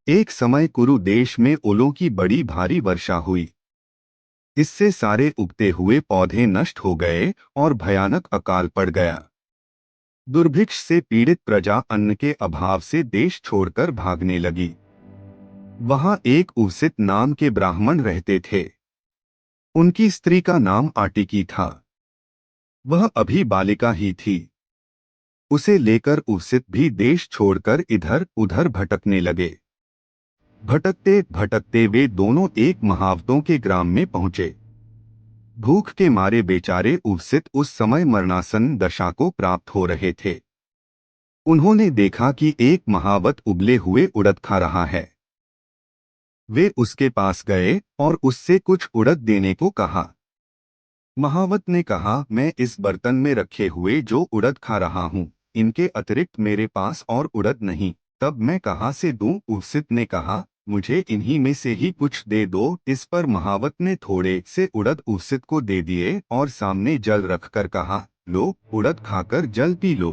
एक समय कुरु देश में ओलों की बड़ी भारी वर्षा हुई। इससे सारे उगते हुए पौधे नष्ट हो गए और भयानक अकाल पड़ गया। दुर्भिक्ष से पीड़ित प्रजा अन्न के अभाव से देश छोड़कर भागने लगी। वहां एक उसित नाम के ब्राह्मण रहते थे। उनकी स्त्री का नाम आटिकी था। वह अभी बालिका ही थी। उसे लेकर उसित भी देश छोड़कर इधर उधर भटकने लगे। भटकते भटकते वे दोनों एक महावतों के ग्राम में पहुंचे। भूख के मारे बेचारे उसित उस समय मरणासन दशा को प्राप्त हो रहे थे। उन्होंने देखा कि एक महावत उबले हुए उड़द खा रहा है। वे उसके पास गए और उससे कुछ उड़द देने को कहा। महावत ने कहा, मैं इस बर्तन में रखे हुए जो उड़द खा रहा हूँ, इनके अतिरिक्त मेरे पास और उड़द नहीं। तब मैं कहाँ से दूं? उसित ने कहा, मुझे इन्हीं में से ही कुछ दे दो। इस पर महावत ने थोड़े से उड़द उसित को दे दिए और सामने जल रखकर कहा, लो, उड़द खाकर जल पी लो।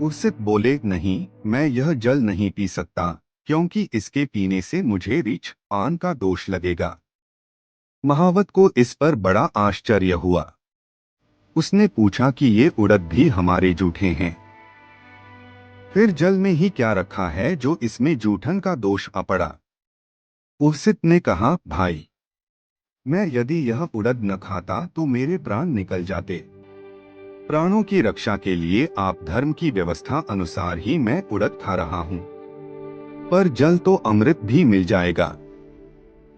उसित बोले, नहीं, मैं यह जल नहीं पी सकता, क्योंकि इसके पीने से मुझे रीछ पान का दोष लगेगा। महावत को इस पर बड़ा आश्चर्य हुआ। उसने पूछा कि ये उड़द भी हमारे जूठे हैं, फिर जल में ही क्या रखा है जो इसमें जूठन का दोष आ पड़ा? उसित ने कहा, भाई, मैं यदि यह उड़द न खाता तो मेरे प्राण निकल जाते। प्राणों की रक्षा के लिए आप धर्म की व्यवस्था अनुसार ही मैं उड़द खा रहा हूँ, पर जल तो अमृत भी मिल जाएगा।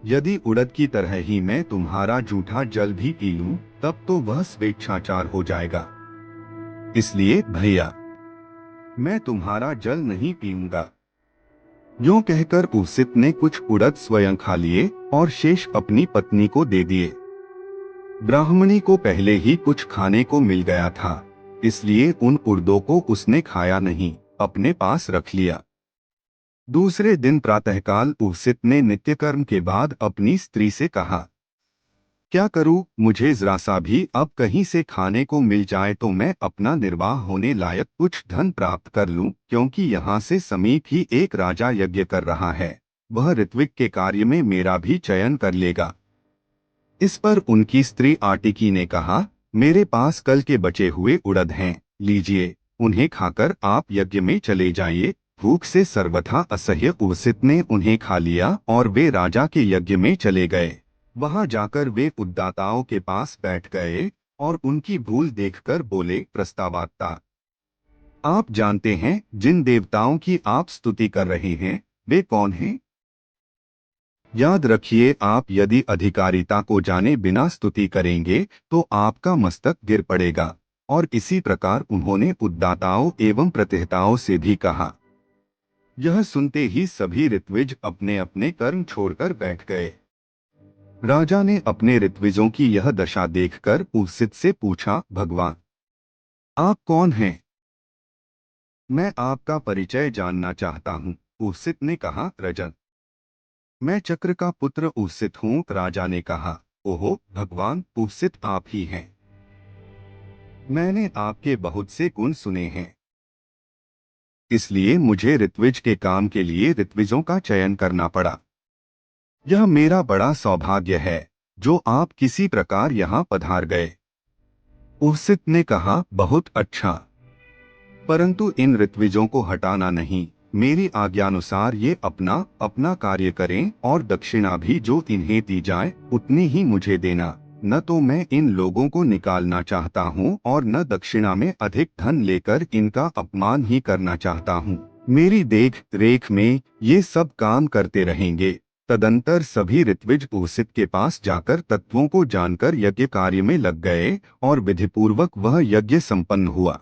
यदि उड़द की तरह ही मैं तुम्हारा जूठा जल भी पी लूं, तब तो वह स्वेच्छाचार हो जाएगा। इसलिए भैया, मैं तुम्हारा जल नहीं पीऊंगा। यूं कहकर उसित ने कुछ उड़द स्वयं खा लिए और शेष अपनी पत्नी को दे दिए। ब्राह्मणी को पहले ही कुछ खाने को मिल गया था, इसलिए उन उड़दों को उसने खाया नहीं, अपने पास रख लिया। दूसरे दिन प्रातःकाल उसित ने नित्यकर्म के बाद अपनी स्त्री से कहा, क्या करूं? मुझे जरा सा भी अब कहीं से खाने को मिल जाए तो मैं अपना निर्वाह होने लायक कुछ धन प्राप्त कर लूं, क्योंकि यहाँ से समीप ही एक राजा यज्ञ कर रहा है। वह ऋत्विक के कार्य में मेरा भी चयन कर लेगा। इस पर उनकी स्त्री आटिकी ने कहा, मेरे पास कल के बचे हुए उड़द हैं, लीजिए, उन्हें खाकर आप यज्ञ में चले जाइए। भूख से सर्वथा असह्य उसित ने उन्हें खा लिया और वे राजा के यज्ञ में चले गए। वहां जाकर वे उद्दाताओं के पास बैठ गए और उनकी भूल देखकर बोले, प्रस्तावकता, आप जानते हैं जिन देवताओं की आप स्तुति कर रहे हैं वे कौन हैं? याद रखिए, आप यदि अधिकारिता को जाने बिना स्तुति करेंगे तो आपका मस्तक गिर पड़ेगा। और इसी प्रकार उन्होंने उद्दाताओं एवं प्रतिहताओं से भी कहा। यह सुनते ही सभी ऋत्विज अपने अपने कर्म छोड़कर बैठ गए। राजा ने अपने ऋत्विजों की यह दशा देखकर उसित से पूछा, भगवान, आप कौन हैं? मैं आपका परिचय जानना चाहता हूँ। उसित ने कहा, रजन, मैं चक्र का पुत्र उसित हूँ। राजा ने कहा, ओहो भगवान, उसित आप ही हैं। मैंने आपके बहुत से गुण सुने हैं, इसलिए मुझे ऋत्विज के काम के लिए ऋत्विजों का चयन करना पड़ा। यह मेरा बड़ा सौभाग्य है जो आप किसी प्रकार यहाँ पधार गए। उसित ने कहा, बहुत अच्छा, परंतु इन ऋत्विजों को हटाना नहीं। मेरी आज्ञानुसार ये अपना अपना कार्य करें और दक्षिणा भी जो इन्हें दी जाए उतनी ही मुझे देना। न तो मैं इन लोगों को निकालना चाहता हूँ और न दक्षिणा में अधिक धन लेकर इनका अपमान ही करना चाहता हूँ। मेरी देख रेख में ये सब काम करते रहेंगे। तदंतर सभी ऋत्विज उसित के पास जाकर तत्वों को जानकर यज्ञ कार्य में लग गए और विधिपूर्वक वह यज्ञ संपन्न हुआ।